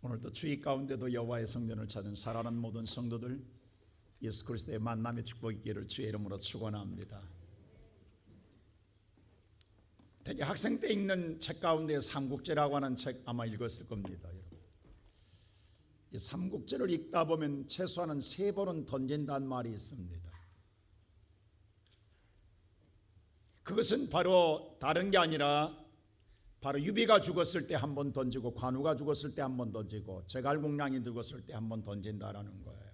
오늘도 주의 가운데도 여호와의 성전을 찾은 사랑하는 모든 성도들, 예수 그리스도의 만남의 축복이 있기를 주의 이름으로 축원합니다. 대개 학생 때 읽는 책 가운데 삼국지라고 하는 책 아마 읽었을 겁니다. 여러분, 이 삼국지를 읽다 보면 최소한 3번은 던진다는 말이 있습니다. 그것은 바로 다른 게 아니라 바로 유비가 죽었을 때 한 번 던지고 관우가 죽었을 때 한 번 던지고 제갈공량이 죽었을 때 한 번 던진다라는 거예요.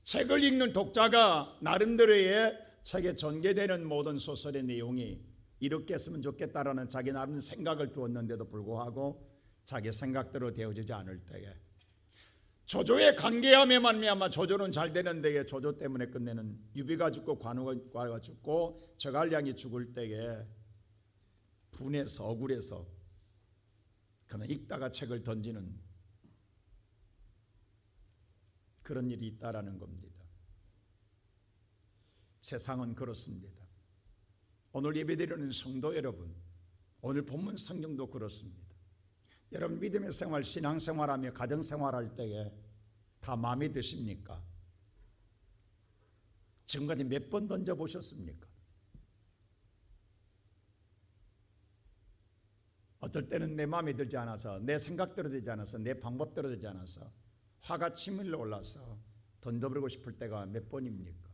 책을 읽는 독자가 나름대로의 책에 전개되는 모든 소설의 내용이 이렇게 했으면 좋겠다라는 자기 나름 생각을 두었는데도 불구하고 자기 생각대로 되어지지 않을 때에 조조의 관계함에 말미암아 조조는 잘 되는데 조조 때문에 끝내는 유비가 죽고 관우가 죽고 제갈량이 죽을 때에 분해서 억울해서 그는 읽다가 책을 던지는 그런 일이 있다라는 겁니다. 세상은 그렇습니다. 오늘 예배드리는 성도 여러분, 오늘 본문 성경도 그렇습니다. 여러분 믿음의 생활, 신앙생활하며 가정생활할 때에 다 마음에 드십니까? 지금까지 몇 번 던져보셨습니까? 어떨 때는 내 마음에 들지 않아서, 내 생각대로 되지 않아서, 내 방법대로 되지 않아서 화가 치밀러 올라서 던져버리고 싶을 때가 몇 번입니까?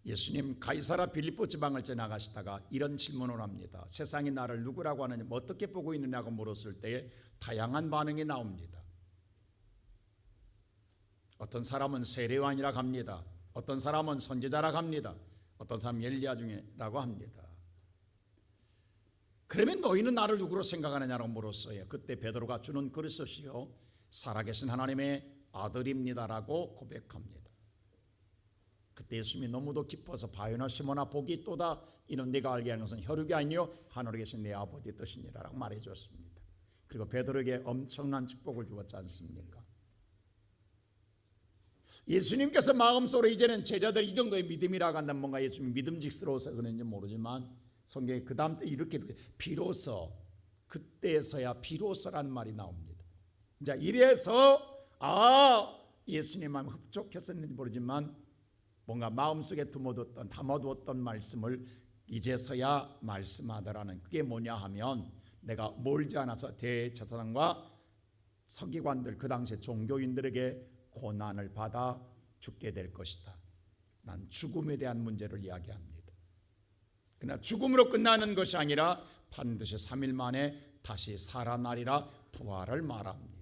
예수님 가이사라 빌립보 지방을 지나가시다가 이런 질문을 합니다. 세상이 나를 누구라고 하느냐, 어떻게 보고 있느냐고 물었을 때에 다양한 반응이 나옵니다. 어떤 사람은 세례요한이라고 합니다. 어떤 사람은 선지자라고 합니다. 어떤 사람은 엘리야 중이라고 합니다. 그러면 너희는 나를 누구로 생각하느냐고 물었어요. 그때 베드로가 주는 그리스도시요 살아계신 하나님의 아들입니다라고 고백합니다. 그때 예수님이 너무도 기뻐서 바요나 시몬아 복이 있도다, 이는 네가 알게 하는 것은 혈육이 아니요 하늘에 계신 내 아버지의 뜻이니라라고 말해줬습니다. 그리고 베드로에게 엄청난 축복을 주었지 않습니까? 예수님께서 마음속으로 이제는 제자들 이 정도의 믿음이라고 한다면 뭔가 예수님이 믿음직스러워서 그런지 모르지만 성경에 그 다음 때 이렇게 비로소, 그때서야 비로소라는 말이 나옵니다. 자, 이래서 예수님 마음이 흡족했었는지 모르지만 뭔가 마음속에 담아두었던 말씀을 이제서야 말씀하더라는, 그게 뭐냐 하면 내가 멀지 않아서 대제사장과 서기관들, 그 당시에 종교인들에게 고난을 받아 죽게 될 것이다. 난 죽음에 대한 문제를 이야기합니다. 그러나 죽음으로 끝나는 것이 아니라 반드시 3일 만에 다시 살아나리라 부활을 말합니다.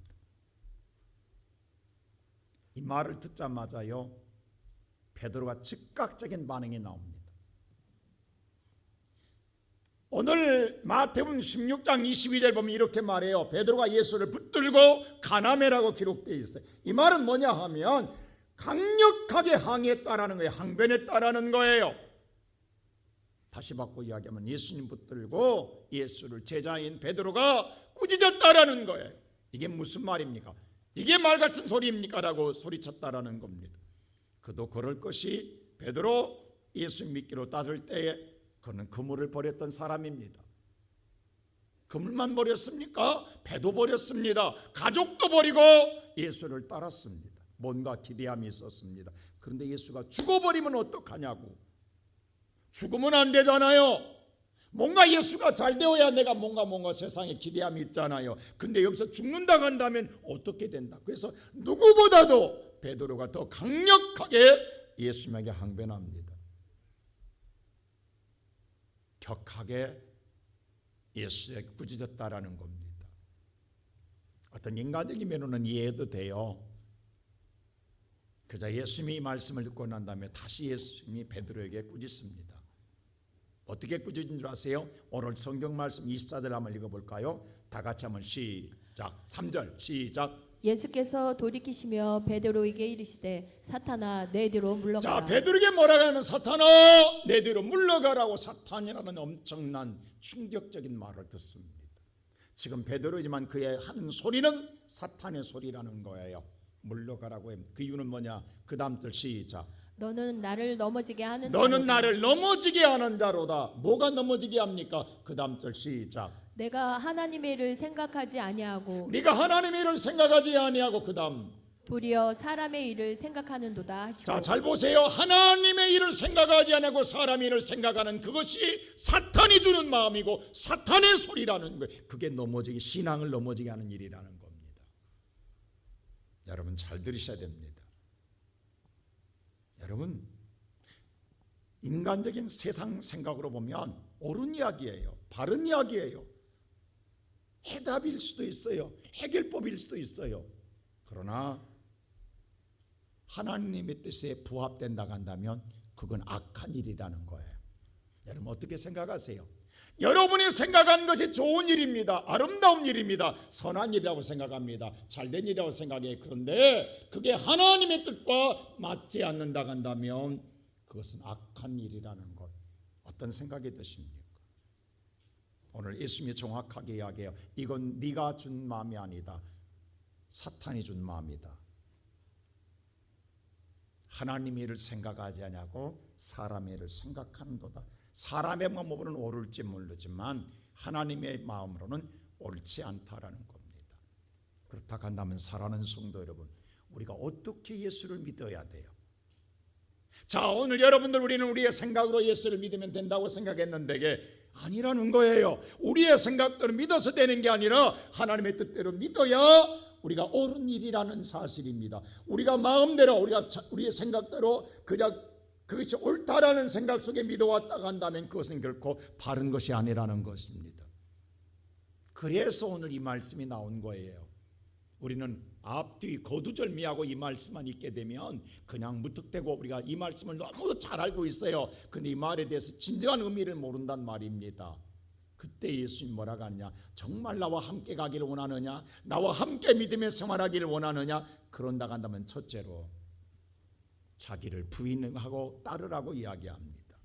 이 말을 듣자마자요 베드로가 즉각적인 반응이 나옵니다. 오늘 마태복음 16장 22절 보면 이렇게 말해요. 베드로가 예수를 붙들고 가나메라고 기록되어 있어요. 이 말은 뭐냐 하면 강력하게 항의했다라는 거예요. 항변했다라는 거예요. 다시 바꿔 이야기하면 예수님 붙들고 예수를 제자인 베드로가 꾸짖었다라는 거예요. 이게 무슨 말입니까? 이게 말 같은 소리입니까? 라고 소리쳤다라는 겁니다. 그도 그럴 것이, 베드로 예수 믿기로 따를 때에 그는 그물을 버렸던 사람입니다. 그물만 버렸습니까? 배도 버렸습니다. 가족도 버리고 예수를 따랐습니다. 뭔가 기대함이 있었습니다. 그런데 예수가 죽어버리면 어떡하냐고. 죽으면 안 되잖아요. 뭔가 예수가 잘 되어야 내가 뭔가 세상에 기대함이 있잖아요. 근데 여기서 죽는다고 한다면 어떻게 된다. 그래서 누구보다도 베드로가 더 강력하게 예수님에게 항변합니다. 격하게 예수에게 꾸짖었다라는 겁니다. 어떤 인간적인 면으로는 이해해도 돼요. 그러자 예수님이 이 말씀을 듣고 난 다음에 다시 예수님이 베드로에게 꾸짖습니다. 어떻게 꾸짖은 줄 아세요? 오늘 성경 말씀 24절 한번 읽어볼까요? 다 같이 한번 시작. 3절 시작. 예수께서 돌이키시며 베드로에게 이르시되 사탄아 내 뒤로 물러가라. 자, 베드로에게 뭐라고 하면 사탄아 내 뒤로 물러가라고, 사탄이라는 엄청난 충격적인 말을 듣습니다. 지금 베드로이지만 그의 하는 소리는 사탄의 소리라는 거예요. 물러가라고 합니다. 그 이유는 뭐냐? 그 다음 절 시작. 너는 나를 넘어지게 하는 너는 자로다. 나를 넘어지게 하는 자로다. 뭐가 넘어지게 합니까? 그 다음 절 시작. 내가 하나님의 일을 생각하지 아니하고 네가 하나님의 일을 생각하지 아니하고 그 다음. 도리어 사람의 일을 생각하는도다 하시고. 자, 잘 보세요. 하나님의 일을 생각하지 아니하고 사람의 일을 생각하는 그것이 사탄이 주는 마음이고 사탄의 소리라는 거예요. 그게 넘어지게, 신앙을 넘어지게 하는 일이라는 겁니다. 여러분 잘 들으셔야 됩니다. 여러분, 인간적인 세상 생각으로 보면 옳은 이야기예요. 바른 이야기예요. 해답일 수도 있어요. 해결법일 수도 있어요. 그러나 하나님의 뜻에 부합된다고 한다면 그건 악한 일이라는 거예요. 여러분 어떻게 생각하세요? 여러분이 생각한 것이 좋은 일입니다. 아름다운 일입니다. 선한 일이라고 생각합니다. 잘된 일이라고 생각해요. 그런데 그게 하나님의 뜻과 맞지 않는다고 한다면 그것은 악한 일이라는 것, 어떤 생각이 드십니까? 오늘 예수님이 정확하게 이야기해요. 이건 네가 준 마음이 아니다. 사탄이 준 마음이다. 하나님의 일을 생각하지 않냐고 사람의 일을 생각하는도다. 사람의 마음으로는 옳을지 모르지만 하나님의 마음으로는 옳지 않다라는 겁니다. 그렇다고 한다면 사랑하는 성도 여러분, 우리가 어떻게 예수를 믿어야 돼요? 자, 오늘 여러분들 우리는 우리의 생각으로 예수를 믿으면 된다고 생각했는데 이게 아니라는 거예요. 우리의 생각대로 믿어서 되는 게 아니라 하나님의 뜻대로 믿어야 우리가 옳은 일이라는 사실입니다. 우리가 마음대로 우리의 생각대로 그것이 옳다라는 생각 속에 믿어왔다고 한다면 그것은 결코 바른 것이 아니라는 것입니다. 그래서 오늘 이 말씀이 나온 거예요. 우리는 앞뒤 거두절미하고 이 말씀만 읽게 되면 그냥 무턱대고 우리가 이 말씀을 너무 잘 알고 있어요. 근데 이 말에 대해서 진정한 의미를 모른단 말입니다. 그때 예수님 뭐라고 하느냐? 정말 나와 함께 가기를 원하느냐? 나와 함께 믿음의 생활하기를 원하느냐? 그런다고 한다면 첫째로 자기를 부인하고 따르라고 이야기합니다.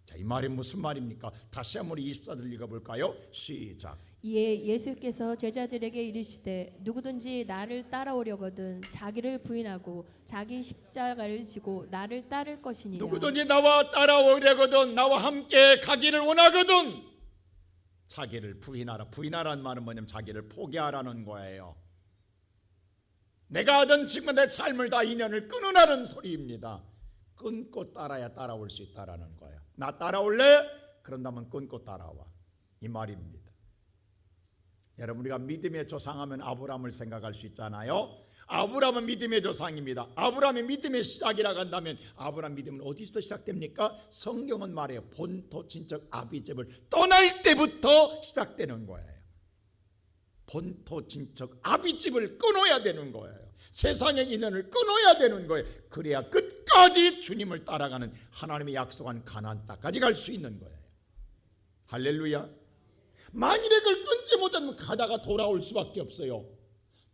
자, 이 말이 무슨 말입니까? 다시 한번 24절 읽어볼까요? 시작. 이에 예수께서 제자들에게 이르시되 누구든지 나를 따라오려거든 자기를 부인하고 자기 십자가를 지고 나를 따를 것이니라. 누구든지 나와 따라오려거든 나와 함께 가기를 원하거든 자기를 부인하라. 부인하라는 말은 뭐냐면 자기를 포기하라는 거예요. 내가 하던 지금 내 삶을 다 인연을 끊으라는 소리입니다. 끊고 따라야 따라올 수 있다라는 거예요. 나 따라올래? 그런다면 끊고 따라와, 이 말입니다. 여러분, 우리가 믿음의 조상하면 아브라함을 생각할 수 있잖아요. 아브라함은 믿음의 조상입니다. 아브라함의 믿음의 시작이라고 한다면 아브라함 믿음은 어디서 시작됩니까? 성경은 말해요. 본토 친척 아비집을 떠날 때부터 시작되는 거예요. 본토 친척 아비집을 끊어야 되는 거예요. 세상의 인연을 끊어야 되는 거예요. 그래야 끝까지 주님을 따라가는 하나님의 약속한 가나안 땅까지 갈 수 있는 거예요. 할렐루야. 만일에 그걸 끊지 못하면 가다가 돌아올 수밖에 없어요.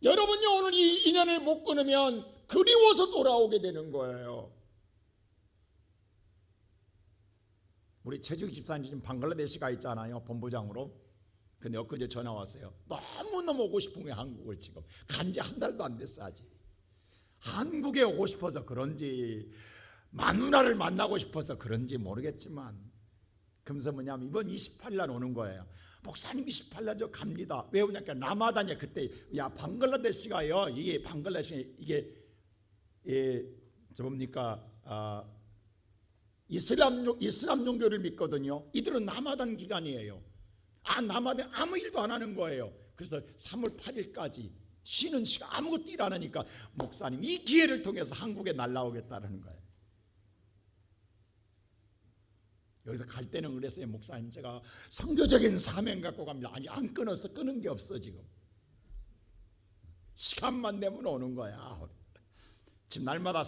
여러분이 오늘 이 인연을 못 끊으면 그리워서 돌아오게 되는 거예요. 우리 최주기 집사님 방글라데시 가 있잖아요, 본부장으로. 근데 엊그제 전화 왔어요. 너무너무 오고 싶은 거예요, 한국을. 지금 간지 한 달도 안 됐어. 아직 한국에 오고 싶어서 그런지 마누라를 만나고 싶어서 그런지 모르겠지만 그러면서 뭐냐면 이번 28일 오는 거예요. 목사님 28일 저 갑니다. 왜 오냐니까 라마단이야. 그때 야 방글라데시가요, 이게 방글라데시 이게 저 뭡니까 이슬람 종교를 믿거든요. 이들은 라마단 기간이에요. 라마단 아무 일도 안 하는 거예요. 그래서 3월 8일까지 쉬는 시간 아무것도 일 안 하니까 목사님 이 기회를 통해서 한국에 날라오겠다는 거예요. 여기서 갈 때는 그랬어요. 목사님 제가 선교적인 사명 갖고 갑니다. 아니 안 끊어서 끊은 게 없어. 지금 시간만 되면 오는 거야. 지금 날마다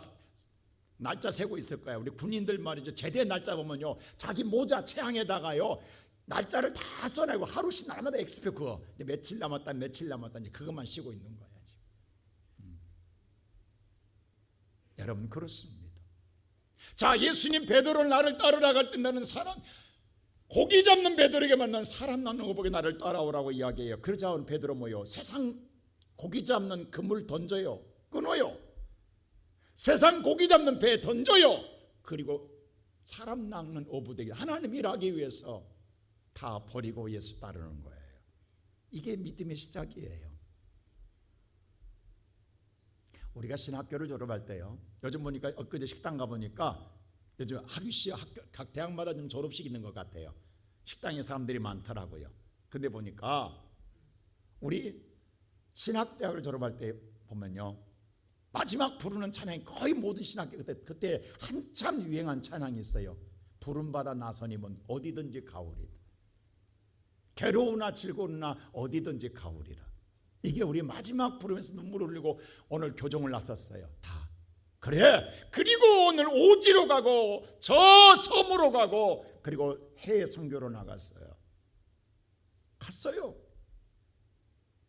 날짜 세고 있을 거야. 우리 군인들 말이죠, 제대 날짜 보면요 자기 모자 체항에다가요 날짜를 다 써내고 하루씩 날마다 엑스표 그거 이제 며칠 남았다 이제 그것만 쉬고 있는 거야 지금. 여러분 그렇습니다. 자, 예수님 베드로를 나를 따르라 갈 때 나는 사람 고기 잡는 베드로에게만 난 사람 낳는 거 보게 나를 따라오라고 이야기해요. 그러자 베드로 뭐요? 세상 고기 잡는 그물 던져요. 끊어요. 세상 고기 잡는 배에 던져요. 그리고 사람 낚는 어부되게 하나님 일하기 위해서 다 버리고 예수 따르는 거예요. 이게 믿음의 시작이에요. 우리가 신학교를 졸업할 때요, 요즘 보니까 엊그제 식당 가보니까 요즘 학위시 각 대학마다 좀 졸업식 있는 것 같아요. 식당에 사람들이 많더라고요. 근데 보니까 우리 신학대학을 졸업할 때 보면요, 마지막 부르는 찬양이 거의 모든 신학교 그때 한참 유행한 찬양이 있어요. 부름받아 나서님은 어디든지 가오리다. 괴로우나 즐거우나 어디든지 가오리라. 이게 우리 마지막 부르면서 눈물 흘리고 오늘 교정을 나섰어요. 다 그래. 그리고 오늘 오지로 가고 저 섬으로 가고 그리고 해외 선교로 나갔어요. 갔어요.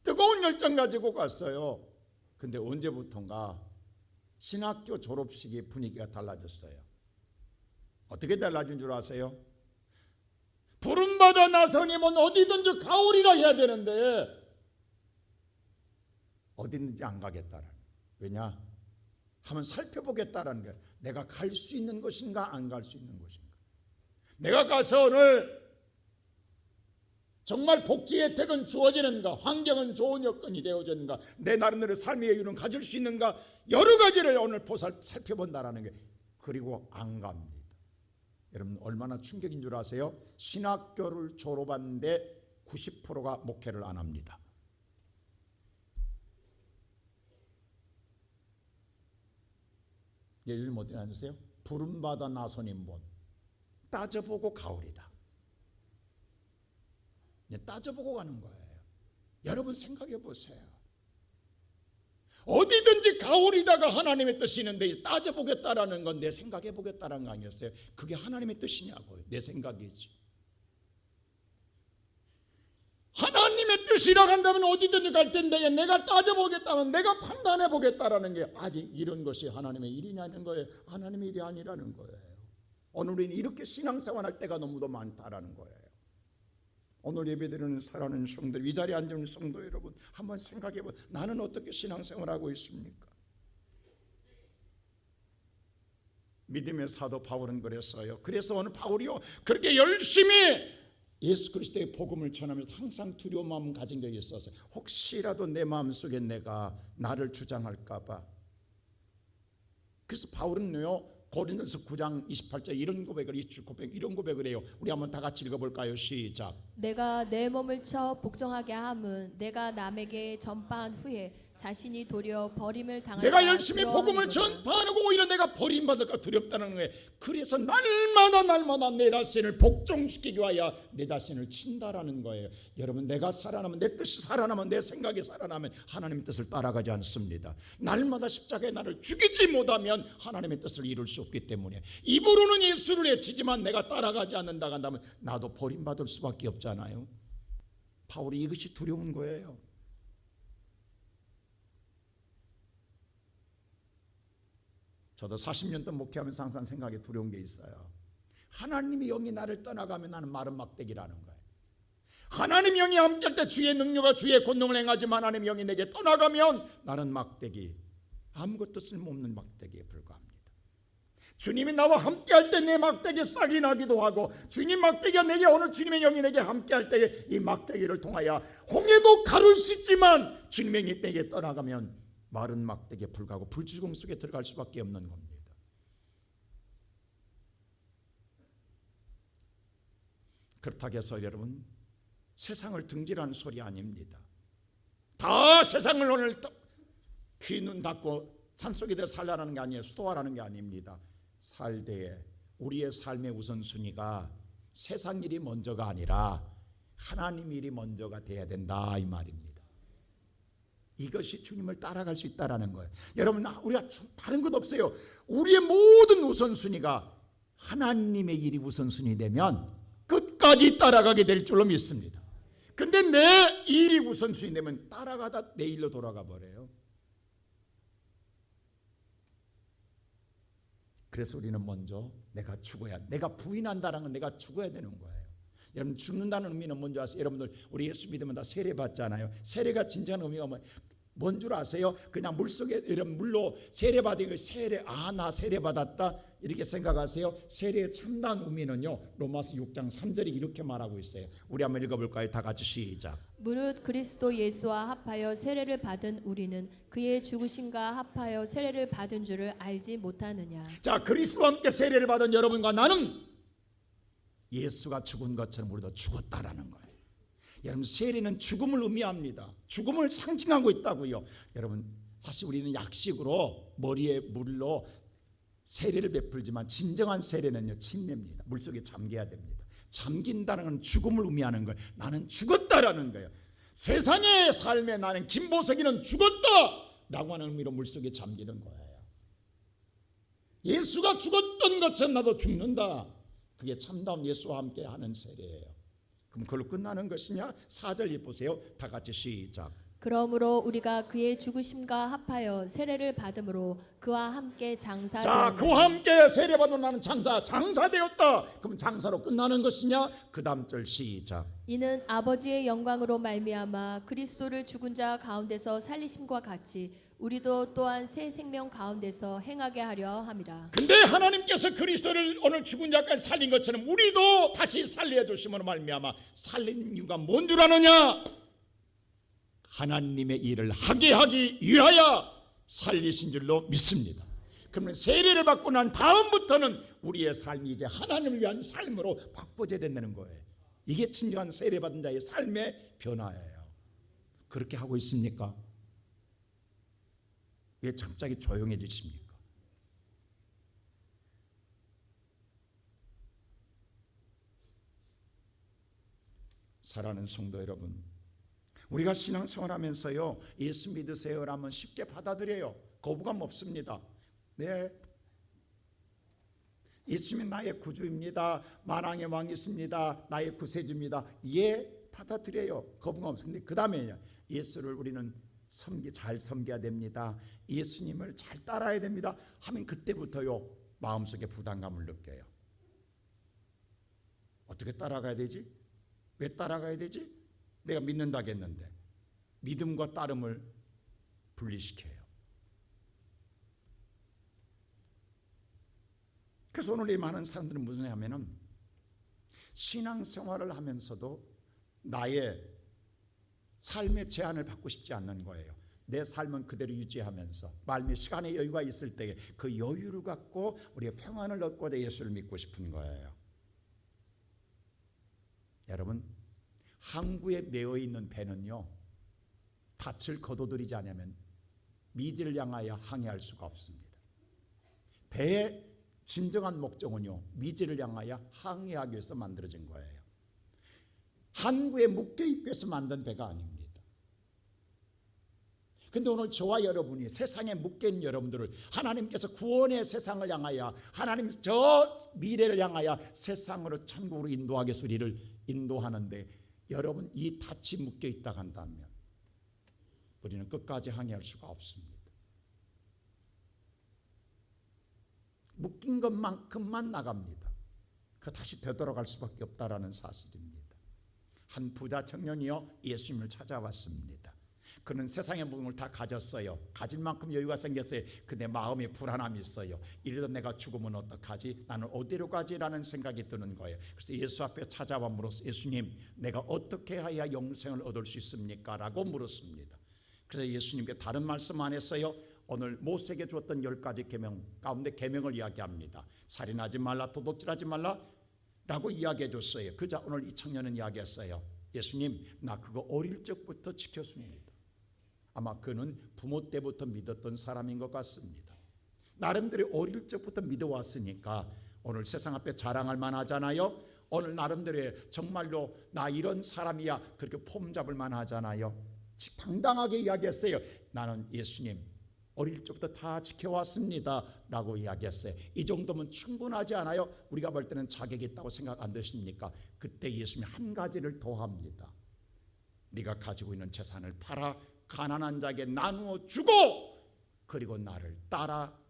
뜨거운 열정 가지고 갔어요. 근데 언제부턴가 신학교 졸업식의 분위기가 달라졌어요. 어떻게 달라진 줄 아세요? 부름받아 나서님은 어디든지 가오리라 해야 되는데 어디든지 안 가겠다라는. 왜냐? 한번 살펴보겠다라는 게, 내가 갈 수 있는 것인가 안 갈 수 있는 것인가. 내가 가서 오늘 정말 복지 혜택은 주어지는가, 환경은 좋은 여건이 되어지는가, 내 나름대로 삶의 여유는 가질 수 있는가, 여러 가지를 오늘 살펴본다라는 게. 그리고 안 갑니다. 여러분 얼마나 충격인 줄 아세요? 신학교를 졸업하는데 90%가 목회를 안 합니다. 요즘 어떻게 하세요? 부름받아 나서님 본 따져보고 가오리다. 따져보고 가는 거예요. 여러분 생각해 보세요. 어디든지 가오리다가 하나님의 뜻이는데 따져보겠다라는 건 내 생각해 보겠다라는 거 아니었어요? 그게 하나님의 뜻이냐고요. 내 생각이지. 하나님의 뜻이라고 한다면 어디든지 갈 텐데 내가 따져보겠다면, 내가 판단해 보겠다라는 게 아직 이런 것이 하나님의 일이냐는 거예요. 하나님의 일이 아니라는 거예요. 오늘 우리는 이렇게 신앙생활할 때가 너무도 많다라는 거예요. 오늘 예배드리는 사랑하는 성도들, 이 자리에 앉은 성도 여러분, 한번 생각해 보. 나는 어떻게 신앙생활하고 있습니까? 믿음의 사도 바울은 그랬어요. 그래서 오늘 바울이요, 그렇게 열심히 예수 그리스도의 복음을 전하면서 항상 두려운 마음 가진 게 있어서, 혹시라도 내 마음속에 내가 나를 주장할까 봐. 그래서 바울은요, 고린도서 9장 28절 이런 고백을, 27 고백 이런 고백을 해요. 우리 한번 다 같이 읽어볼까요? 시작. 내가 내 몸을 쳐 복종하게 함은 내가 남에게 전파한 후에 자신이 도리어 버림을 당할까 내가 열심히 복음을 두려움이거든. 전파하고 오히려 내가 버림받을까 두렵다는 거예요. 그래서 날마다 내 자신을 복종시키기 위하여 내 자신을 친다라는 거예요. 여러분, 내가 살아나면, 내 뜻이 살아나면, 내 생각이 살아나면 하나님의 뜻을 따라가지 않습니다. 날마다 십자가에 나를 죽이지 못하면 하나님의 뜻을 이룰 수 없기 때문에, 입으로는 예수를 외치지만 내가 따라가지 않는다 한다면 나도 버림받을 수밖에 없잖아요. 바울이 이것이 두려운 거예요. 저도 40년 동안 목회하면서 항상 생각에 두려운 게 있어요. 하나님의 영이 나를 떠나가면 나는 마른 막대기라는 거예요. 하나님의 영이 함께할 때 주의 능력과 주의 권능을 행하지만 하나님의 영이 내게 떠나가면 나는 막대기, 아무것도 쓸모없는 막대기에 불과합니다. 주님이 나와 함께할 때 내 막대기 싹이 나기도 하고, 주님 막대기가 내게, 오늘 주님의 영이 내게 함께할 때 이 막대기를 통하여 홍해도 가를 수 있지만 주님의 영이 내게 떠나가면 마른 막대기에 불과하고 불지붕 속에 들어갈 수밖에 없는 겁니다. 그렇다고 해서 여러분, 세상을 등지라는 소리 아닙니다. 다 세상을 오늘 귀 눈 닫고 산속에 대해 살라는 게 아니에요. 수도하라는 게 아닙니다. 살 때에 우리의 삶의 우선순위가 세상 일이 먼저가 아니라 하나님 일이 먼저가 돼야 된다, 이 말입니다. 이것이 주님을 따라갈 수 있다라는 거예요. 여러분, 우리가 다른 것 없어요. 우리의 모든 우선순위가 하나님의 일이 우선순위 되면 끝까지 따라가게 될 줄로 믿습니다. 근데 내 일이 우선순위 되면 따라가다 내 일로 돌아가 버려요. 그래서 우리는 먼저 내가 죽어야, 내가 부인한다는 건 내가 죽어야 되는 거예요. 여러분, 죽는다는 의미는 뭔지 아세요? 여러분들 우리 예수 믿으면 다 세례 받잖아요. 세례가 진정한 의미가 뭐예요? 뭔 줄 아세요? 그냥 물속에 이런 물로 세례받은 거 세례, 나 세례받았다 이렇게 생각하세요? 세례의 참다운 의미는요, 로마서 6장 3절이 이렇게 말하고 있어요. 우리 한번 읽어볼까요? 다 같이 시작. 무릇 그리스도 예수와 합하여 세례를 받은 우리는 그의 죽으심과 합하여 세례를 받은 줄을 알지 못하느냐. 자, 그리스도와 함께 세례를 받은 여러분과 나는 예수가 죽은 것처럼 우리도 죽었다라는 거예요. 여러분, 세례는 죽음을 의미합니다. 죽음을 상징하고 있다고요. 여러분, 사실 우리는 약식으로 머리에 물로 세례를 베풀지만 진정한 세례는요, 침례입니다. 물속에 잠겨야 됩니다. 잠긴다는 건 죽음을 의미하는 거예요. 나는 죽었다라는 거예요. 세상의 삶에 나는 김보석이는 죽었다라고 하는 의미로 물속에 잠기는 거예요. 예수가 죽었던 것처럼 나도 죽는다. 그게 참다운 예수와 함께 하는 세례예요. 그럼 그걸로 끝나는 것이냐? 4절 보세요. 다 같이 시작. 그러므로 우리가 그의 죽으심과 합하여 세례를 받음으로 그와 함께 자, 장사되었느니라. 그와 함께 세례받은 나는 장사되었다. 그럼 장사로 끝나는 것이냐? 그 다음 절 시작. 이는 아버지의 영광으로 말미암아 그리스도를 죽은 자 가운데서 살리심과 같이 우리도 또한 새 생명 가운데서 행하게 하려 함이라. 근데 하나님께서 그리스도를 오늘 죽은 자까지 살린 것처럼 우리도 다시 살려 주심으로 말미암아 살린 이유가 뭔 줄 아느냐? 하나님의 일을 하게 하기 위하여 살리신 줄로 믿습니다. 그러면 세례를 받고 난 다음부터는 우리의 삶이 이제 하나님을 위한 삶으로 바꿔져야 된다는 거예요. 이게 진정한 세례받은 자의 삶의 변화예요. 그렇게 하고 있습니까? 왜 갑자기 조용해지십니까? 사랑하는 성도 여러분, 우리가 신앙생활하면서요, 예수 믿으세요라면 쉽게 받아들여요. 거부감 없습니다. 네, 예수님은 나의 구주입니다. 만왕의 왕이십니다. 나의 구세주입니다. 예, 받아들여요. 거부감 없습니다. 그 다음에 예수를 우리는 잘 섬겨야 됩니다. 예수님을 잘 따라야 됩니다 하면 그때부터요, 마음속에 부담감을 느껴요. 어떻게 따라가야 되지? 왜 따라가야 되지? 내가 믿는다고 했는데 믿음과 따름을 분리시켜요. 그래서 오늘 이 많은 사람들은 무슨 하면은 신앙생활을 하면서도 나의 삶의 제한을 받고 싶지 않는 거예요. 내 삶은 그대로 유지하면서 말미 시간의 여유가 있을 때 그 여유를 갖고 우리가 평안을 얻고 예수를 믿고 싶은 거예요. 여러분, 항구에 매어 있는 배는요, 닻을 거둬들이지 않으면 미지를 향하여 항해할 수가 없습니다. 배의 진정한 목적은요, 미지를 향하여 항해하기 위해서 만들어진 거예요. 항구에 묶여있기 위해서 만든 배가 아닙니다. 근데 오늘 저와 여러분이 세상에 묶여있는 여러분들을 하나님께서 구원의 세상을 향하여, 하나님 저 미래를 향하여 세상으로 천국으로 인도하기 위해서 우리를 인도하는데, 여러분 이 닻이 묶여있다 한다면 우리는 끝까지 항해할 수가 없습니다. 묶인 것만큼만 나갑니다. 그 다시 되돌아갈 수밖에 없다라는 사실입니다. 한 부자 청년이요, 예수님을 찾아왔습니다. 그는 세상의 모든 걸 다 가졌어요. 가질 만큼 여유가 생겼어요. 근데 마음에 불안함이 있어요. 이래도 내가 죽으면 어떡하지? 나는 어디로 가지라는 생각이 드는 거예요. 그래서 예수 앞에 찾아와 물었어요. 예수님, 내가 어떻게 해야 영생을 얻을 수 있습니까? 라고 물었습니다. 그래서 예수님께 다른 말씀 안 했어요. 오늘 모세에게 주었던 10가지 계명 가운데 계명을 이야기합니다. 살인하지 말라, 도둑질하지 말라 라고 이야기해 줬어요. 그자 오늘 이 청년은 이야기했어요. 예수님, 나 그거 어릴 적부터 지켰습니다. 아마 그는 부모 때부터 믿었던 사람인 것 같습니다. 나름대로 어릴 적부터 믿어왔으니까 오늘 세상 앞에 자랑할 만하잖아요. 오늘 나름대로 정말로 나 이런 사람이야 그렇게 폼 잡을 만하잖아요. 당당하게 이야기했어요. 나는 예수님 어릴 적부터 다 지켜왔습니다 라고 이야기했어요. 이 정도면 충분하지 않아요? 우리가 볼 때는 자격이 있다고 생각 안 드십니까? 그때 예수님이 한 가지를 더합니다. 네가 가지고 있는 재산을 팔아 가난한 자에게 나누어 주고 그리고 나를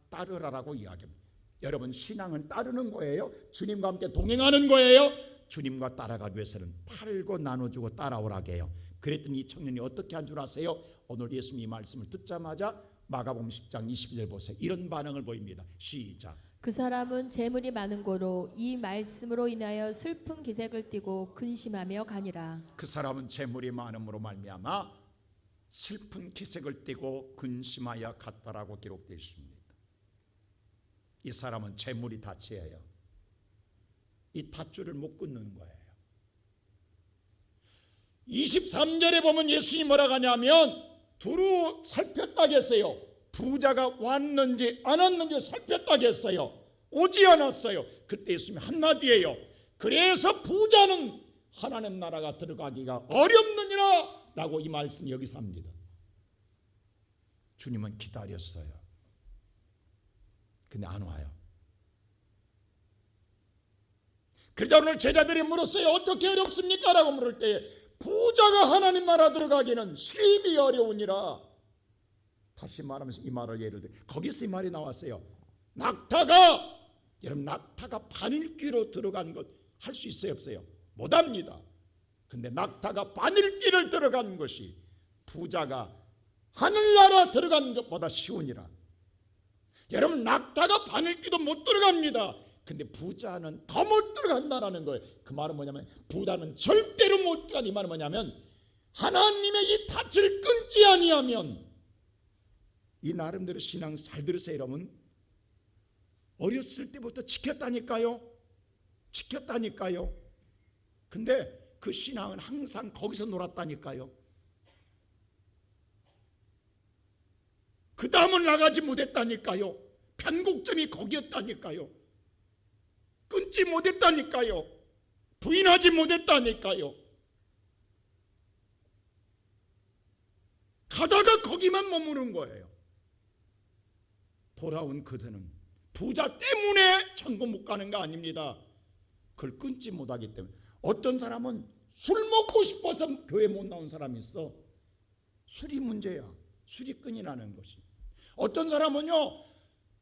따르라라고 이야기합니다. 여러분, 신앙은 따르는 거예요. 주님과 함께 동행하는 거예요. 주님과 따라가기 위해서는 팔고 나눠주고 따라오라게 해요. 그랬더니 이 청년이 어떻게 한 줄 아세요? 오늘 예수님이 말씀을 듣자마자 마가복음 10장 22절 보세요. 이런 반응을 보입니다. 시작. 그 사람은 재물이 많은 고로 이 말씀으로 인하여 슬픈 기색을 띠고 근심하며 가니라. 그 사람은 재물이 많음으로 말미암아 슬픈 기색을 띠고 근심하여 갔다라고 기록되어 있습니다. 이 사람은 재물이 다치예요. 이 닷줄을 못 끊는 거예요. 23절에 보면 예수님이 뭐라고 하냐면 두루 살폈다겠어요. 부자가 왔는지 안 왔는지 살폈다겠어요. 오지 않았어요. 그때 예수님이 한마디예요. 그래서 부자는 하나님 나라가 들어가기가 어렵느니라 라고 이 말씀 여기서 합니다. 주님은 기다렸어요. 근데 안 와요. 그러자 오늘 제자들이 물었어요. 어떻게 어렵습니까? 라고 물을 때에 부자가 하나님 나라 들어가기는 심히 어려우니라. 다시 말하면서 이 말을 예를 들어 거기서 이 말이 나왔어요. 낙타가 여러분 낙타가 바늘귀로 들어간 것 할 수 있어요 없어요? 못합니다. 근데 낙타가 바늘귀를 들어간 것이 부자가 하늘나라 들어간 것보다 쉬우니라. 여러분 낙타가 바늘귀도 못 들어갑니다. 근데 부자는 더 못 들어간다라는 거예요. 그 말은 뭐냐면 부자는 절대로 못 들어간, 이 말은 뭐냐면 하나님의 이 닻을 끊지 아니하면, 이 나름대로 신앙 잘 들으세요 여러분. 어렸을 때부터 지켰다니까요. 근데 그 신앙은 항상 거기서 놀았다니까요. 그 다음은 나가지 못했다니까요. 편곡점이 거기였다니까요. 끊지 못했다니까요. 부인하지 못했다니까요. 가다가 거기만 머무른 거예요. 돌아온 그들은 부자 때문에 천국 못 가는 거 아닙니다. 그걸 끊지 못하기 때문에. 어떤 사람은 술 먹고 싶어서 교회 못 나온 사람이 있어. 술이 문제야. 술이 끈이 나는 것이. 어떤 사람은요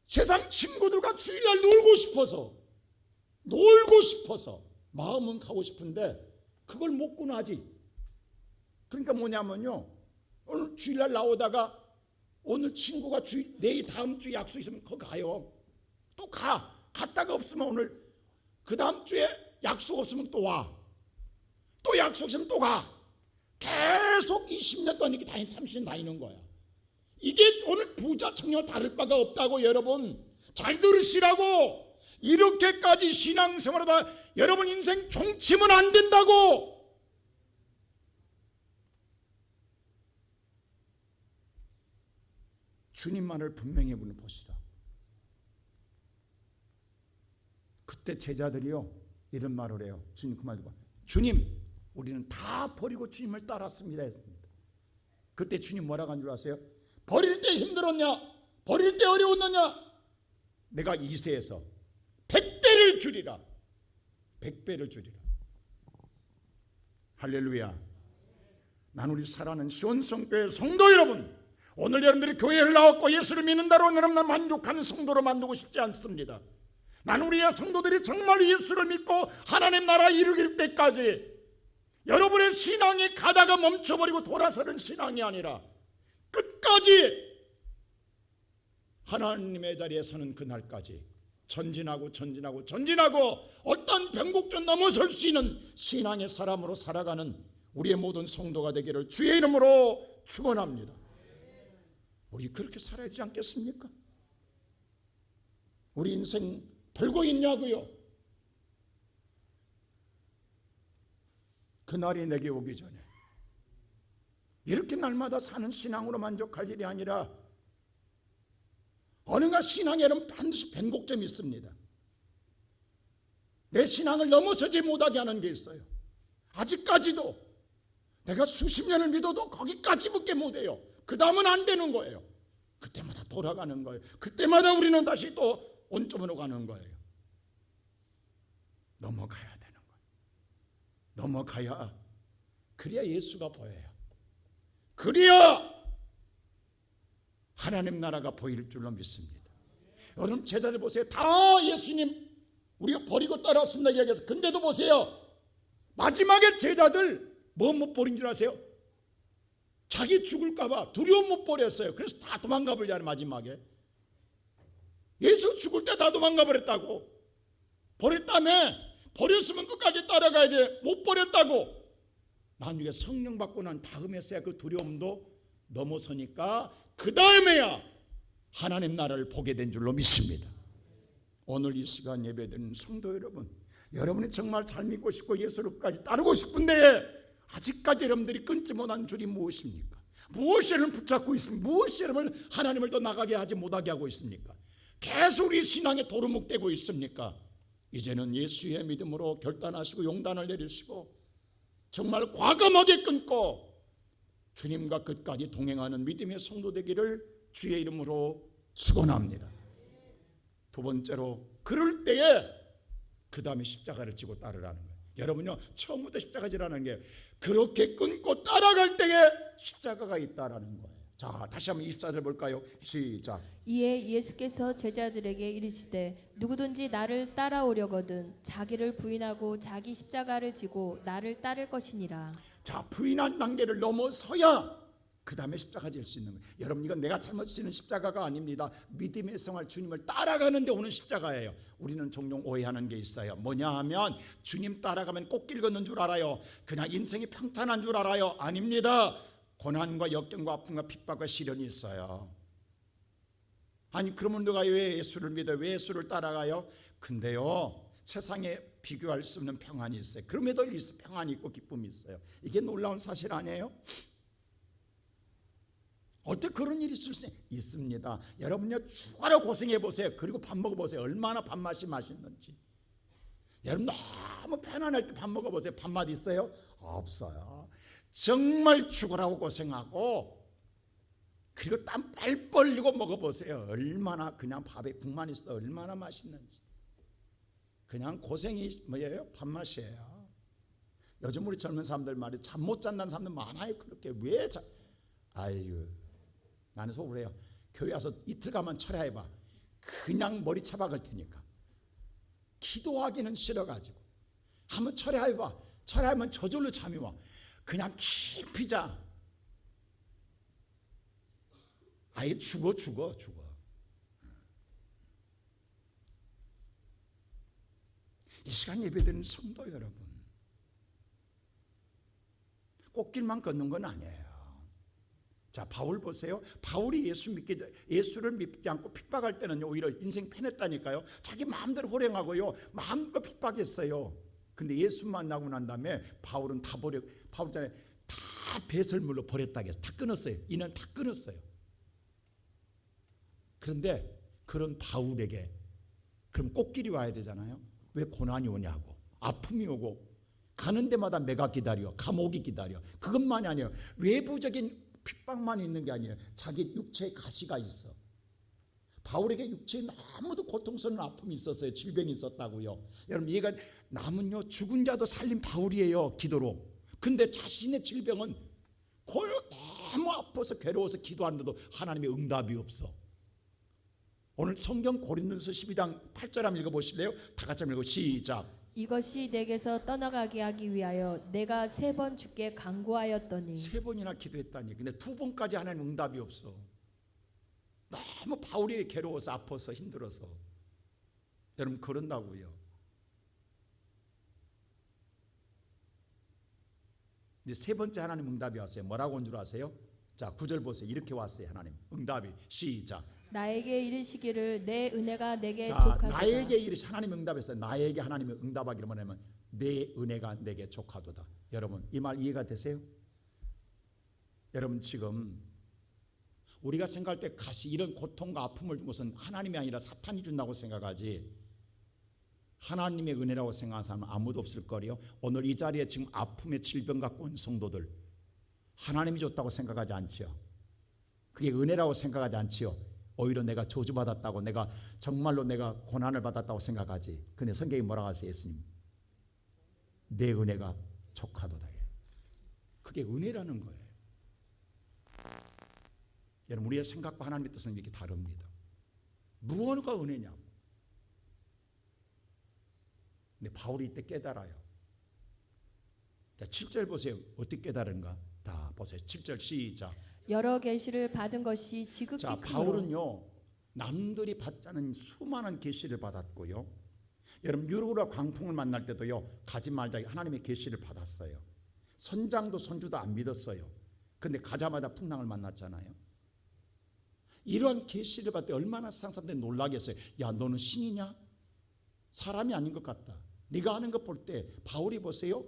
세상 친구들과 주일날 놀고 싶어서 마음은 가고 싶은데 그걸 못 구나지. 그러니까 뭐냐면요, 오늘 주일날 나오다가 오늘 친구가 내일 다음 주 약속 있으면 거기 가요. 또 갔다가 없으면 오늘 그 다음 주에 약속 없으면 또 와. 또 약속 있으면 또 가. 계속 20년 동안 이렇게 30년 다니는 거야. 이게 오늘 부자 청년 다를 바가 없다고. 여러분 잘 들으시라고. 이렇게까지 신앙생활하다 여러분 인생 종치면 안 된다고. 주님만을 분명히 분을 보시라. 그때 제자들이요 이런 말을 해요. 주님 그 말 듣고, 주님 우리는 다 버리고 주님을 따랐습니다 했습니다. 그때 주님 뭐라고 한 줄 아세요? 버릴 때 힘들었냐? 버릴 때 어려웠느냐? 내가 이 세에서 100배를 주리라. 100배를 주리라. 할렐루야. 난 우리 사랑하는 시온성교회 성도 여러분, 오늘 여러분들이 교회를 나왔고 예수를 믿는다로 여러분 만족하는 성도로 만들고 싶지 않습니다. 난 우리의 성도들이 정말 예수를 믿고 하나님 나라 이루길 때까지 여러분의 신앙이 가다가 멈춰버리고 돌아서는 신앙이 아니라 끝까지 하나님의 자리에 서는 그날까지 전진하고 어떤 변곡점 넘어설 수 있는 신앙의 사람으로 살아가는 우리의 모든 성도가 되기를 주의 이름으로 축원합니다. 우리 그렇게 살아야 되지 않겠습니까? 우리 인생 별거 있냐고요? 그날이 내게 오기 전에 이렇게 날마다 사는 신앙으로 만족할 일이 아니라 어느가 신앙에는 반드시 변곡점이 있습니다. 내 신앙을 넘어서지 못하게 하는 게 있어요. 아직까지도 내가 수십 년을 믿어도 거기까지밖에 못해요. 그 다음은 안 되는 거예요. 그때마다 돌아가는 거예요. 그때마다 우리는 다시 또 원점으로 가는 거예요. 넘어가야 되는 거예요. 넘어가야, 그래야 예수가 보여요. 그래야 하나님 나라가 보일 줄로 믿습니다. 여러분 제자들 보세요. 다 예수님 우리가 버리고 따랐습니다 이야기해서. 근데도 보세요, 마지막에 제자들 뭐 못 버린 줄 아세요? 자기 죽을까봐 두려움 못 버렸어요. 그래서 다 도망가 버리잖아요. 마지막에 예수 죽을 때 다 도망가 버렸다고. 버렸다며. 버렸으면 끝까지 따라가야 돼. 못 버렸다고. 나중에 성령 받고 난 다음에서야 그 두려움도 넘어서니까 그 다음에야 하나님 나라를 보게 된 줄로 믿습니다. 오늘 이 시간 예배드리는 성도 여러분, 여러분이 정말 잘 믿고 싶고 예수를 끝까지 따르고 싶은데 아직까지 여러분들이 끊지 못한 줄이 무엇입니까? 무엇이 여러분을 붙잡고 있습니까? 무엇이 여러분을 하나님을 더 나가게 하지 못하게 하고 있습니까? 계속 우리 신앙에 도루묵되고 있습니까? 이제는 예수의 믿음으로 결단하시고 용단을 내리시고 정말 과감하게 끊고 주님과 끝까지 동행하는 믿음의 성도 되기를 주의 이름으로 축원합니다. 두 번째로 그럴 때에 그 다음에 십자가를 지고 따르라는 거예요. 여러분요, 처음부터 십자가 지라는 게 그렇게 끊고 따라갈 때에 십자가가 있다라는 거예요. 자, 다시 한번 24절 볼까요? 시작. 이에 예수께서 제자들에게 이르시되 누구든지 나를 따라오려거든 자기를 부인하고 자기 십자가를 지고 나를 따를 것이니라. 자, 부인한 단계를 넘어서야 그 다음에 십자가 질 수 있는 거예요. 여러분, 이건 내가 잘못 지는 십자가가 아닙니다. 믿음의 생활 주님을 따라가는 데 오는 십자가예요. 우리는 종종 오해하는 게 있어요. 뭐냐 하면 주님 따라가면 꽃길 걷는 줄 알아요. 그냥 인생이 평탄한 줄 알아요. 아닙니다. 고난과 역경과 아픔과 핍박과 시련이 있어요. 아니, 그러면 누가 왜 예수를 믿어요? 왜 예수를 따라가요? 근데요, 세상에 비교할 수 없는 평안이 있어요. 그럼에도 평안이 있고 기쁨이 있어요. 이게 놀라운 사실 아니에요? 어떻게 그런 일이 있을 수 있습니다. 여러분요, 죽어라 고생해 보세요. 그리고 밥 먹어 보세요. 얼마나 밥맛이 맛있는지. 여러분 너무 편안할 때 밥 먹어 보세요. 밥맛 있어요? 없어요. 정말 죽으라고 고생하고 그리고 땀 뻘 벌리고 먹어 보세요. 얼마나 그냥 밥에 국만 있어도 얼마나 맛있는지. 그냥 고생이 뭐예요? 밥맛이에요. 요즘 우리 젊은 사람들 말이 잠 못 잔다는 사람들 많아요. 그렇게 왜 아이고, 나는 속으로 해요. 교회 와서 이틀 가면 철야해봐. 그냥 머리 차박을 테니까. 기도하기는 싫어가지고 한번 철야해봐. 철야하면 저절로 잠이 와. 그냥 깊이 자. 아예 죽어. 이 시간 예배드리는 성도 여러분, 꽃길만 걷는 건 아니에요. 자, 바울 보세요. 바울이 예수를 믿지 않고 핍박할 때는 오히려 인생 편했다니까요. 자기 마음대로 호령하고요, 마음껏 핍박했어요. 근데 예수 만나고 난 다음에 바울은 다 바울잖아요. 다 배설물로 버렸다고 해서 다 끊었어요. 이는 다 끊었어요. 그런데 그런 바울에게 그럼 꽃길이 와야 되잖아요. 왜 고난이 오냐고, 아픔이 오고 가는 데마다 매가 기다려, 감옥이 기다려. 그것만이 아니에요. 외부적인 핍박만 있는 게 아니에요. 자기 육체에 가시가 있어. 바울에게 육체에 너무도 고통스러운 아픔이 있었어요. 질병이 있었다고요. 여러분, 얘가 남은요 죽은 자도 살린 바울이에요, 기도로. 근데 자신의 질병은 너무 아파서 괴로워서 기도하는데도 하나님의 응답이 없어. 오늘 성경 고린도서 12장 8절 한번 읽어보실래요? 다 같이 한번 읽고 시작. 이것이 내게서 떠나가게 하기 위하여 내가 3번 주께 간구하였더니. 3번이나 기도했다니. 근데 2번까지 하나님 응답이 없어. 너무 바울이 괴로워서 아파서 힘들어서. 여러분, 그런다고요. 근데 3번째 하나님 응답이 왔어요. 뭐라고 온 줄 아세요? 자, 9절 보세요. 이렇게 왔어요. 하나님 응답이. 시작. 나에게 이르시기를 내 은혜가 내게 자, 족하도다. 나에게 이르시 하나님 응답했어요. 나에게 하나님이 응답하기를 뭐냐면 내 은혜가 내게 족하도다. 여러분, 이 말 이해가 되세요? 여러분, 지금 우리가 생각할 때 가시 이런 고통과 아픔을 준 것은 하나님이 아니라 사탄이 준다고 생각하지, 하나님의 은혜라고 생각하는 사람은 아무도 없을 거예요. 오늘 이 자리에 지금 아픔의 질병 갖고 온 성도들, 하나님이 줬다고 생각하지 않지요. 그게 은혜라고 생각하지 않지요. 오히려 내가 저주받았다고, 내가 정말로 내가 고난을 받았다고 생각하지. 근데 성경이 뭐라고 하세요? 예수님, 내 은혜가 족하도다. 그게 은혜라는 거예요. 여러분, 우리의 생각과 하나님의 뜻은 이렇게 다릅니다. 무엇가 은혜냐고. 근데 바울이 이때 깨달아요. 자, 7절 보세요. 어떻게 깨달은가? 다 보세요. 7절 시작. 여러 계시를 받은 것이 지극히 자, 크므로 바울은요, 남들이 받지 않은 수많은 계시를 받았고요. 여러분, 유로라 광풍을 만날 때도요, 가지 말자 하나님의 계시를 받았어요. 선장도 선주도 안 믿었어요. 근데 가자마자 풍랑을 만났잖아요. 이런 계시를 받을 때 얼마나 세상 사람들이 놀라겠어요. 야, 너는 신이냐? 사람이 아닌 것 같다. 네가 하는 것 볼 때 바울이 보세요.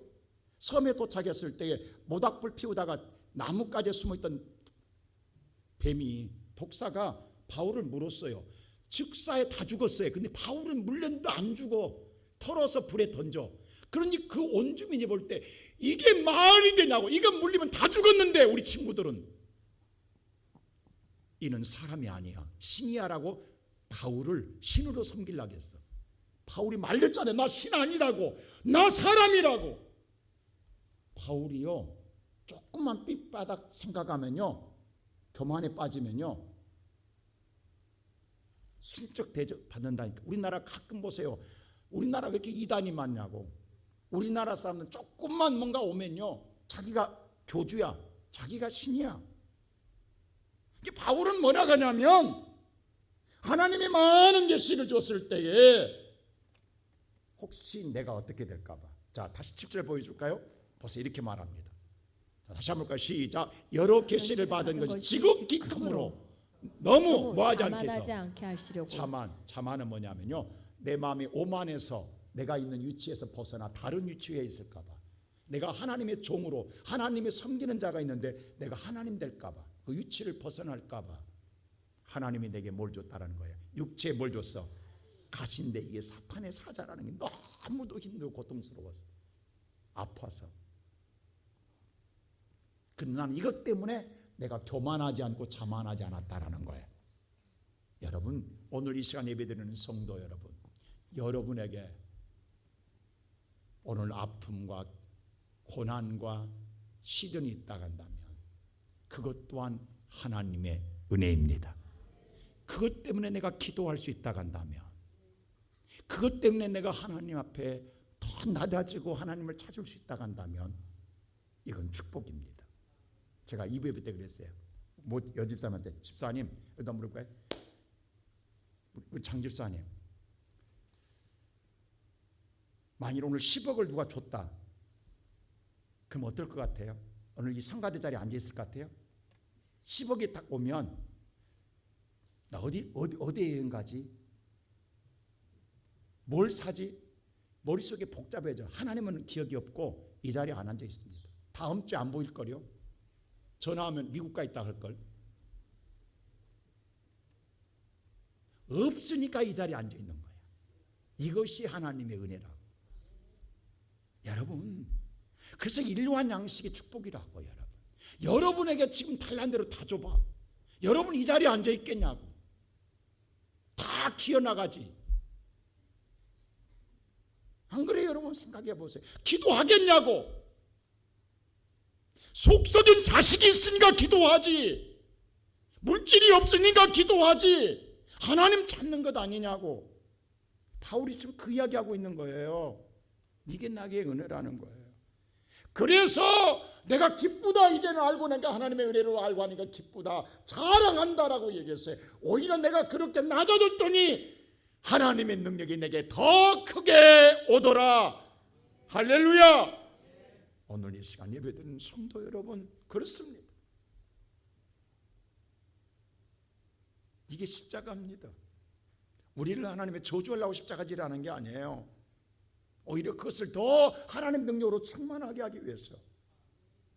섬에 도착했을 때 모닥불 피우다가 나뭇가지에 숨어있던 뱀이, 독사가 바울을 물었어요. 즉사에 다 죽었어요. 근데 바울은 물렸는데 안 죽어. 털어서 불에 던져. 그러니 그 온 주민이 볼 때 이게 말이 되냐고. 이거 물리면 다 죽었는데 우리 친구들은 이는 사람이 아니야, 신이야라고 바울을 신으로 섬기려고 했어. 바울이 말렸잖아요. 나 신 아니라고, 나 사람이라고. 바울이요, 조금만 삘바닥 생각하면요, 교만에 빠지면요, 순적 대접 받는다니까. 우리나라 가끔 보세요. 우리나라 왜 이렇게 이단이 많냐고. 우리나라 사람은 조금만 뭔가 오면요, 자기가 교주야, 자기가 신이야. 바울은 뭐라 하냐면, 하나님이 많은 계시를 줬을 때에 혹시 내가 어떻게 될까 봐. 자, 다시 7절 보여줄까요? 보세요. 이렇게 말합니다. 자, 다시 한번 볼까요? 시작. 여러 계시를 받은 것이 지극히 크므로 너무 뭐하지 자만하지 않겠어. 않게 하시려고. 자만은 뭐냐면요, 내 마음이 오만해서 내가 있는 위치에서 벗어나 다른 위치에 있을까 봐. 내가 하나님의 종으로 하나님의 섬기는 자가 있는데 내가 하나님 될까 봐, 그 위치를 벗어날까 봐 하나님이 내게 뭘 줬다라는 거예요. 육체에 뭘 줬어? 가신데 이게 사탄의 사자라는 게 너무도 힘들고 고통스러워서 아파서. 근데 나는 이것 때문에 내가 교만하지 않고 자만하지 않았다라는 거예요. 여러분, 오늘 이 시간 예배드리는 성도 여러분, 여러분에게 오늘 아픔과 고난과 시련이 있다 한다면 그것 또한 하나님의 은혜입니다. 그것 때문에 내가 기도할 수 있다 한다면, 그것 때문에 내가 하나님 앞에 더 낮아지고 하나님을 찾을 수 있다 한다면 이건 축복입니다. 제가 2부 때 그랬어요. 뭐 여집사님한테, 집사님, 여기다 물을 거예요. 우리 장집사님, 만일 오늘 10억을 누가 줬다, 그럼 어떨 것 같아요? 오늘 이 성가대 자리에 앉아 있을 것 같아요? 10억이 딱 오면 나 어디에 여행 가지? 뭘 사지? 머릿속에 복잡해져. 하나님은 기억이 없고 이 자리에 안 앉아 있습니다. 다음 주에 안 보일 거요. 전화하면 미국 가 있다 할 걸. 없으니까 이 자리에 앉아 있는 거야. 이것이 하나님의 은혜라고. 여러분, 그래서 일용할 양식의 축복이라고. 여러분에게 지금 달란대로 다 줘봐. 여러분 이 자리에 앉아 있겠냐고. 다 기어나가지. 안 그래요? 여러분 생각해 보세요. 기도하겠냐고. 속 썩인 자식이 있으니까 기도하지. 물질이 없으니까 기도하지. 하나님 찾는 것 아니냐고. 바울이 지금 그 이야기하고 있는 거예요. 이게 나의 은혜라는 거예요. 그래서 내가 기쁘다, 이제는 알고 내가 하나님의 은혜로 알고 하니까 기쁘다, 자랑한다라고 얘기했어요. 오히려 내가 그렇게 낮아졌더니 하나님의 능력이 내게 더 크게 오더라. 할렐루야. 오늘 이 시간 예배드리는 성도 여러분, 그렇습니다. 이게 십자가입니다. 우리를 하나님의 저주하려고 십자가질하는 게 아니에요. 오히려 그것을 더 하나님 능력으로 충만하게 하기 위해서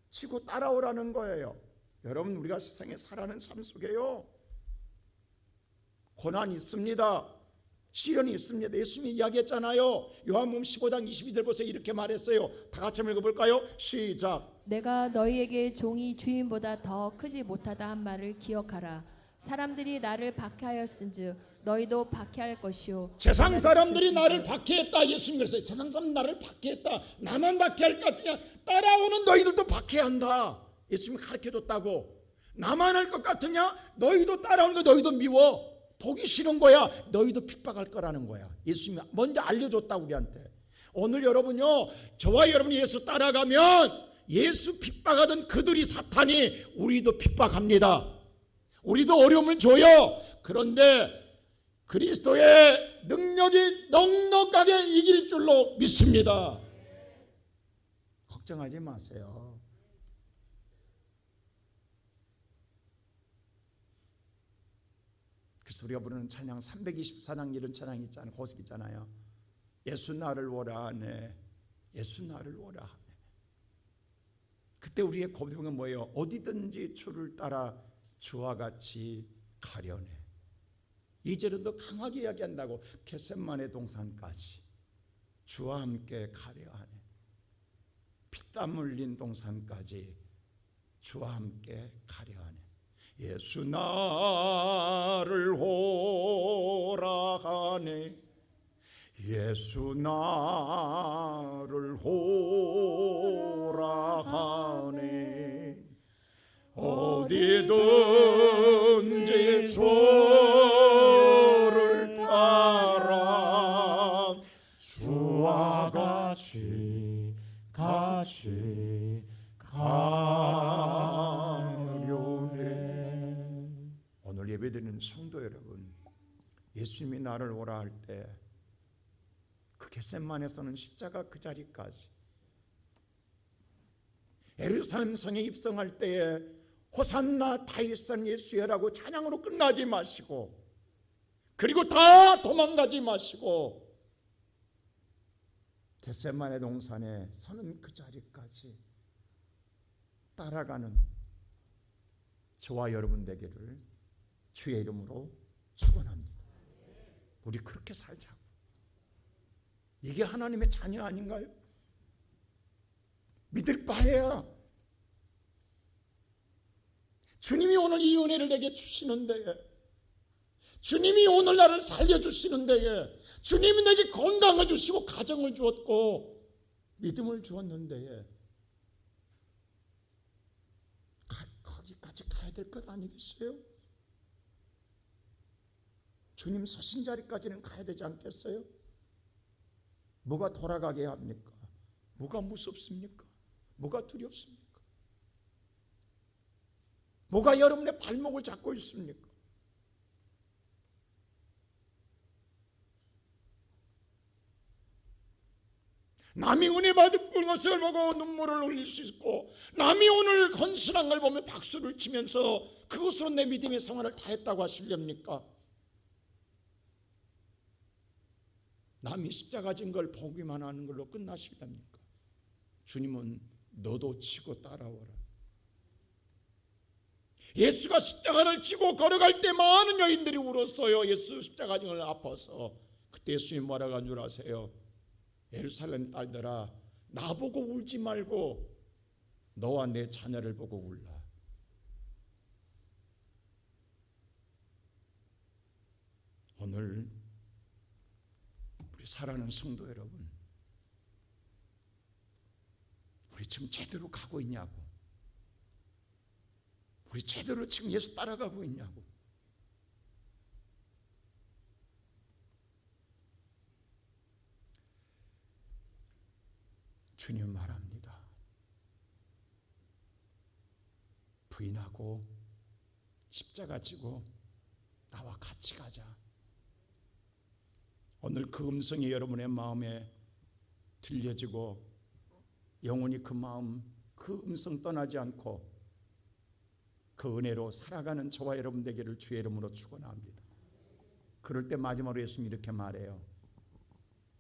치고 따라오라는 거예요. 여러분, 우리가 세상에 살아가는 삶 속에요, 고난이 있습니다. 시련이 있습니다. 예수님이 이야기했잖아요. 요한복음 15장 22절 보세요. 이렇게 말했어요. 다 같이 한번 읽어볼까요? 시작. 내가 너희에게 종이 주인보다 더 크지 못하다 한 말을 기억하라. 사람들이 나를 박해하였은즉 너희도 박해할 것이요. 세상 사람들이 나를 박해했다. 예수님 그랬어요. 세상 사람 나를 박해했다. 나만 박해할 것 같으냐? 따라오는 너희들도 박해한다. 예수님이 가르쳐줬다고. 나만 할 것 같으냐? 너희도 따라오는 거 너희도 미워. 보기 싫은 거야. 너희도 핍박할 거라는 거야. 예수님이 먼저 알려줬다 우리한테. 오늘 여러분요, 저와 여러분이 예수 따라가면 예수 핍박하던 그들이 사탄이 우리도 핍박합니다. 우리도 어려움을 줘요. 그런데 그리스도의 능력이 넉넉하게 이길 줄로 믿습니다. 걱정하지 마세요. 그래서 우리가 부르는 찬양 324장 이런 찬양 있잖아요. 고색 있잖아요. 예수 나를 오라 하네. 예수 나를 오라 하네. 그때 우리의 고백은 뭐예요? 어디든지 주를 따라 주와 같이 가려네. 이제는 더 강하게 이야기한다고. 겟세마네 동산까지 주와 함께 가려 하네. 피땀 흘린 동산까지 주와 함께 가려 하네. 예수 나를 오라 하네. 예수 나를 오라 하네. 어디든지 주를 따라 주와 같이 가려네. 오늘 예배드리는 성도 여러분, 예수님이 나를 오라 할 때 그 겟세마네에서는 십자가 그 자리까지, 예루살렘 성에 입성할 때에 호산나 다윗산 예수여라고 찬양으로 끝나지 마시고, 그리고 다 도망가지 마시고, 겟세마네 동산에 서는 그 자리까지 따라가는 저와 여러분 되기를 주의 이름으로 축원합니다. 우리 그렇게 살자고. 이게 하나님의 자녀 아닌가요? 믿을 바에야. 주님이 오늘 이 은혜를 내게 주시는데, 주님이 오늘 나를 살려주시는데, 주님이 내게 건강을 주시고 가정을 주었고 믿음을 주었는데 거기까지 가야 될 것 아니겠어요? 주님 서신 자리까지는 가야 되지 않겠어요? 뭐가 돌아가게 합니까? 뭐가 무섭습니까? 뭐가 두렵습니까? 뭐가 여러분의 발목을 잡고 있습니까? 남이 은혜 받은 것을 보고 눈물을 흘릴 수 있고, 남이 오늘 헌신한 걸 보면 박수를 치면서 그것으로 내 믿음의 생활을 다했다고 하시렵니까? 남이 십자가 진 걸 보기만 하는 걸로 끝나시렵니까? 주님은 너도 지고 따라오라. 예수가 십자가를 지고 걸어갈 때 많은 여인들이 울었어요. 예수 십자가 지는 걸 아파서. 그때 예수님 뭐라고 한 줄 아세요? 예루살렘 딸들아, 나보고 울지 말고 너와 내 자녀를 보고 울라. 오늘 우리 사랑하는 성도 여러분, 우리 지금 제대로 가고 있냐고? 우리 제대로 지금 예수 따라가고 있냐고? 주님 말합니다. 부인하고 십자가 지고 나와 같이 가자. 오늘 그 음성이 여러분의 마음에 들려지고 영원히 그 마음, 그 음성 떠나지 않고 그 은혜로 살아가는 저와 여러분 되기를 주의 이름으로 축원합니다. 그럴 때 마지막으로 예수님이 이렇게 말해요.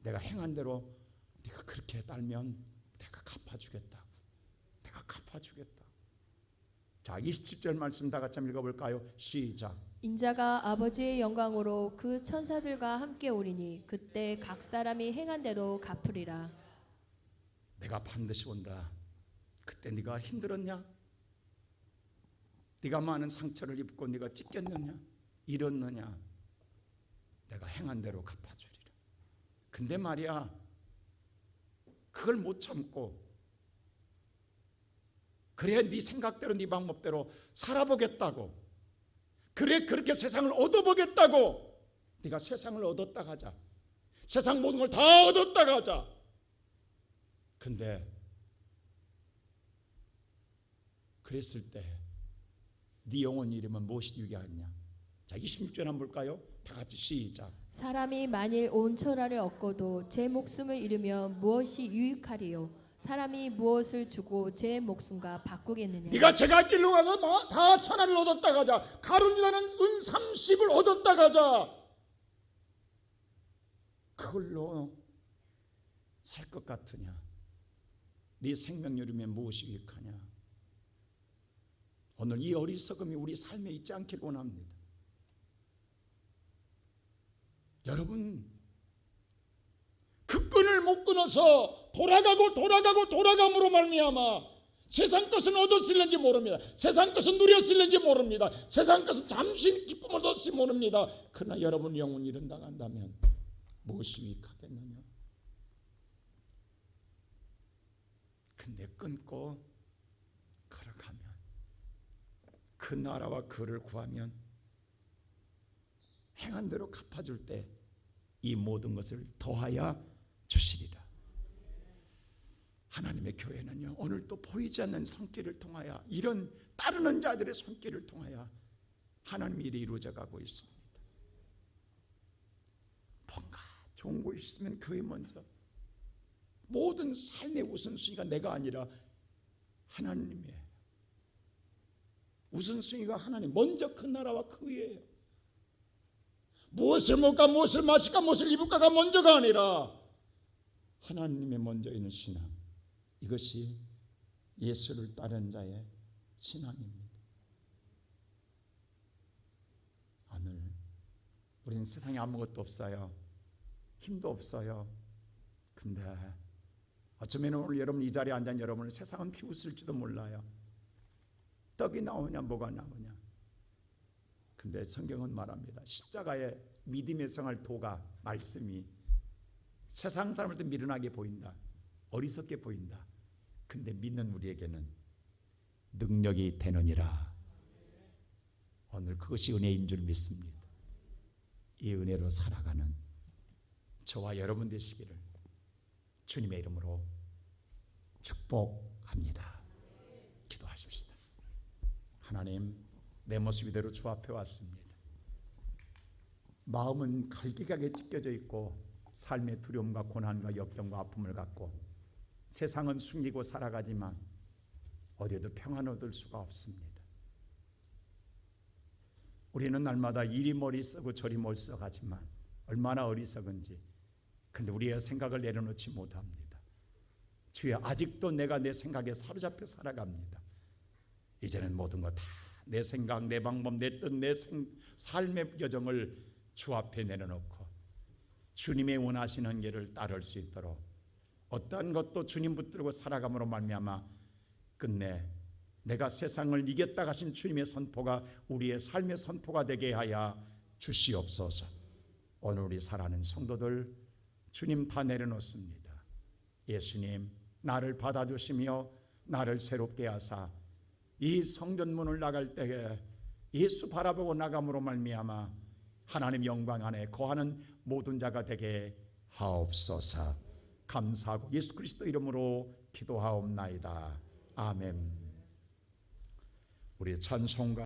내가 행한 대로 네가 그렇게 달면 내가 갚아주겠다고. 내가 갚아주겠다고. 자, 27절 말씀 다 같이 한번 읽어볼까요? 시작. 인자가 아버지의 영광으로 그 천사들과 함께 오리니 그때 각 사람이 행한 대로 갚으리라. 내가 반드시 온다. 그때 네가 힘들었냐? 네가 많은 상처를 입고 네가 찢겼느냐? 잃었느냐? 내가 행한 대로 갚아주리라. 근데 말이야, 그걸 못 참고 그래 네 생각대로 네 방법대로 살아보겠다고, 그래 그렇게 세상을 얻어보겠다고, 네가 세상을 얻었다 가자, 세상 모든 걸 다 얻었다 가자, 근데 그랬을 때 네 영혼 이름은 무엇이 유익하겠냐? 자, 26절 한번 볼까요? 다 같이 시작. 사람이 만일 온 천하를 얻고도 제 목숨을 잃으면 무엇이 유익하리요? 사람이 무엇을 주고 제 목숨과 바꾸겠느냐? 네가 제갈 길로 가서 다 천하를 얻었다 가자. 가룟이라는 은 30을 얻었다 가자. 그걸로 살 것 같으냐? 네 생명 잃으면 무엇이 유익하냐? 오늘 이 어리석음이 우리 삶에 있지 않길 원합니다. 여러분, 그 끈을 못 끊어서 돌아감으로 말미암아 세상 것은 얻었을는지 모릅니다. 세상 것은 누렸을는지 모릅니다. 세상 것은 잠시 기쁨을 얻었을지 모릅니다. 그러나 여러분 영혼 잃은다간다면 무엇이 유익하겠느냐? 근데 끊고 걸어가면, 그 나라와 그를 구하면 행한 대로 갚아줄 때 이 모든 것을 더하여 주시리라. 하나님의 교회는요, 오늘 또 보이지 않는 손길을 통하여, 이런 따르는 자들의 손길을 통하여 하나님 일이 이루어져 가고 있습니다. 뭔가 좋은 곳이 있으면 교회 먼저, 모든 삶의 우선순위가 내가 아니라 하나님의 우선순위가 하나님, 먼저 그 나라와 그 의예요. 무엇을 먹을까, 무엇을 마실까, 무엇을 입을까가 먼저가 아니라 하나님의 먼저 있는 신앙, 이것이 예수를 따르는 자의 신앙입니다. 오늘 우리는 세상에 아무것도 없어요. 힘도 없어요. 근데 어쩌면 오늘 여러분 이 자리에 앉은 여러분을 세상은 비웃을지도 몰라요. 떡이 나오냐 뭐가 나오냐. 근데 성경은 말합니다. 십자가의 믿음의 생활 도가, 말씀이 세상 사람들도 미련하게 보인다, 어리석게 보인다. 근데 믿는 우리에게는 능력이 되느니라. 오늘 그것이 은혜인 줄 믿습니다. 이 은혜로 살아가는 저와 여러분 되시기를 주님의 이름으로 축복합니다. 기도하십시다. 하나님, 내 모습 이대로 주 앞에 왔습니다. 마음은 갈기가게 찢겨져 있고 삶의 두려움과 고난과 역경과 아픔을 갖고 세상은 숨기고 살아가지만 어디에도 평안 얻을 수가 없습니다. 우리는 날마다 이리 머리 쓰고 저리 머리 써가지만 얼마나 어리석은지. 근데 우리의 생각을 내려놓지 못합니다. 주여, 아직도 내가 내 생각에 사로잡혀 살아갑니다. 이제는 모든 것 다 내 생각, 내 방법, 내 뜻, 내 삶의 여정을 주 앞에 내려놓고 주님의 원하시는 길을 따를 수 있도록 어떠한 것도 주님 붙들고 살아감으로 말미암아 끝내 내가 세상을 이겼다 하신 주님의 선포가 우리의 삶의 선포가 되게 하여 주시옵소서. 오늘 우리 사랑하는 성도들, 주님 다 내려놓습니다. 예수님, 나를 받아주시며 나를 새롭게 하사 이 성전문을 나갈 때에 예수 바라보고 나감으로 말미암아 하나님 영광 안에 거하는 모든 자가 되게 하옵소서. 감사하고 예수 그리스도 이름으로 기도하옵나이다. 아멘. 우리 찬송가